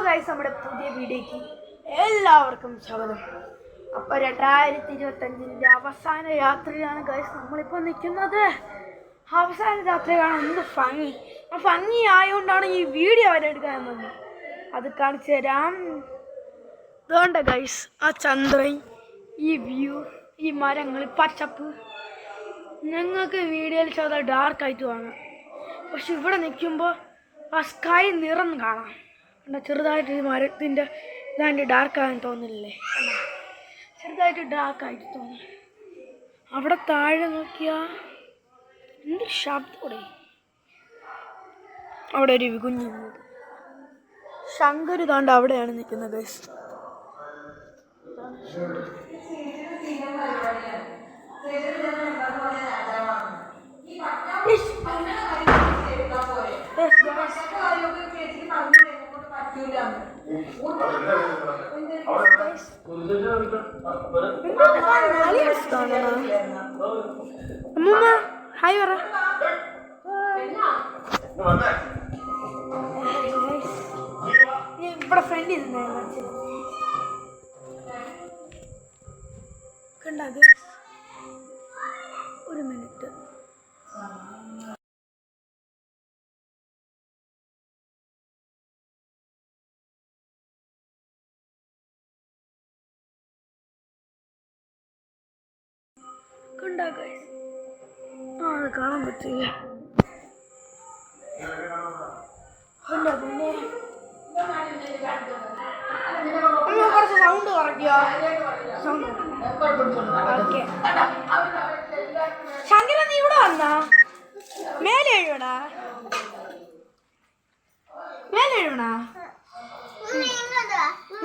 Guys, നമ്മുടെ പുതിയ വീഡിയോയ്ക്ക് എല്ലാവർക്കും സ്വാഗതം. അപ്പോൾ 2025 അവസാന യാത്രയിലാണ് ഗൈസ് നമ്മളിപ്പോൾ നിൽക്കുന്നത്. അവസാന യാത്ര കാണാൻ എന്ത് ഭംഗി ആയതുകൊണ്ടാണ് ഈ വീഡിയോ അവരെടുക്കാൻ വന്നത്. അത് കാണിച്ചു തരാം. അതുകൊണ്ട് ഗൈസ്, ആ ചന്ദ്രൻ, ഈ വ്യൂ, ഈ മരങ്ങൾ, പച്ചപ്പ് നിങ്ങൾക്ക് വീഡിയോയിൽ ചെറുതായി ഡാർക്കായിട്ട് കാണാം. പക്ഷെ ഇവിടെ നിൽക്കുമ്പോൾ ആ സ്കൈ നിറം കാണാം. ചെറുതായിട്ട് ഈ മരത്തിൻ്റെ ഇതാണ്ട് ഡാർക്കാകാൻ തോന്നില്ലേ? ചെറുതായിട്ട് ഡാർക്കായിട്ട് തോന്നും. അവിടെ താഴെ നോക്കിയാൽ എന്ത് ശബ്ദോടെ. അവിടെ ഒരു കുഞ്ഞുണ്ട്. ശങ്കർ താണ്ട് അവിടെയാണ് നിൽക്കുന്നത് ഗൈസ്. അമ്മൂമ്മ ഹായ് പറ. ഇവിടെ ഫ്രണ്ട് കണ്ടാ ഒരു മിനിറ്റ്. കണ്ടാ ഗൈസ്? അത് കാണാൻ പറ്റില്ല. കുറച്ച് സൗണ്ട് കുറയ്ക്കോ? ഓക്കെ. ശങ്കര, നീ ഇവിടെ വന്നാ? മേലെ എഴുവണാ? മേലെ എഴുവണാ?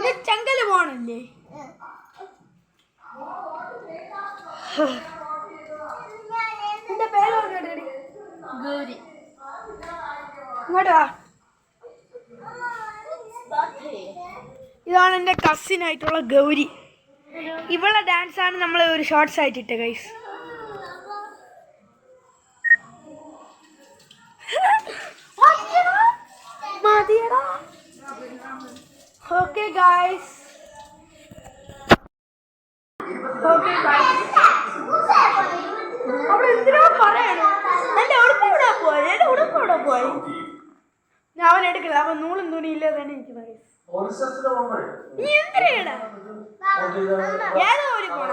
നീ ചെങ്കല് പോണില്ലേ? എന്റെ പേര് ഗൗരി. ഇങ്ങോട്ട് വാ. ഇതാണ് എൻ്റെ കസിനായിട്ടുള്ള ഗൗരി. ഇവളെ ഡാൻസാണ് നമ്മൾ ഒരു ഷോർട്സ് ആയിട്ടിട്ട് ഗൈസ്. ഓക്കെ ഗൈസ്, അവിടെ എന്തിനാ പറയണോ? എന്റെ ഉടുപ്പ് ഇവിടെ പോയി. എന്റെ ഉടുപ്പ് ഇവിടെ പോയി. ഞാൻ അവൻ എടുക്കില്ല. അവൻ നൂലും തുണിയില്ല തന്നെ എനിക്ക് പറയും. നീ എന്തിനാണ് ഏതോ ഒരു പോണ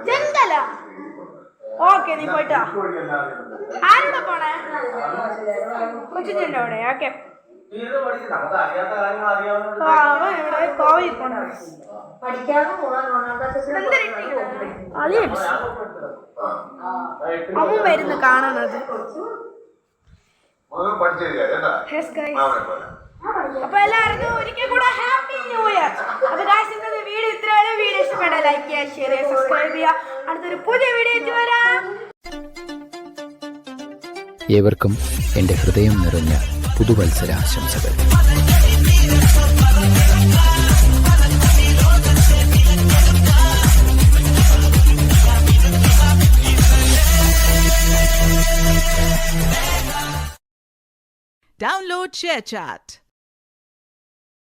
ചെന്തല? ഓക്കെ, നീ പോയിട്ടാ. ആരുടെ പോണേ? കൊച്ചിന്റെ അവിടെ. ഓക്കെ, അമ്മ വരുന്നു കാണാനത്. അപ്പൊ എല്ലാവർക്കും ഒരിക്കൽ കൂടെ ഹാപ്പി ന്യൂ ഇയർ. അപ്പൊ ഗൈസ്, ഇന്നത്തെ വീഡിയോ ഇത്രയാണ്. വീഡിയോ ഇഷ്ടപ്പെട്ട ലൈക്ക് ചെയ്യുക, ഷെയർ ചെയ്യുക, സബ്സ്ക്രൈബ് ചെയ്യുക. അടുത്തൊരു പുതിയ വീഡിയോ വരാം. ഏവർക്കും എൻ്റെ ഹൃദയം നിറഞ്ഞ പുതുവത്സരാശംസകൾ. Download ShareChat.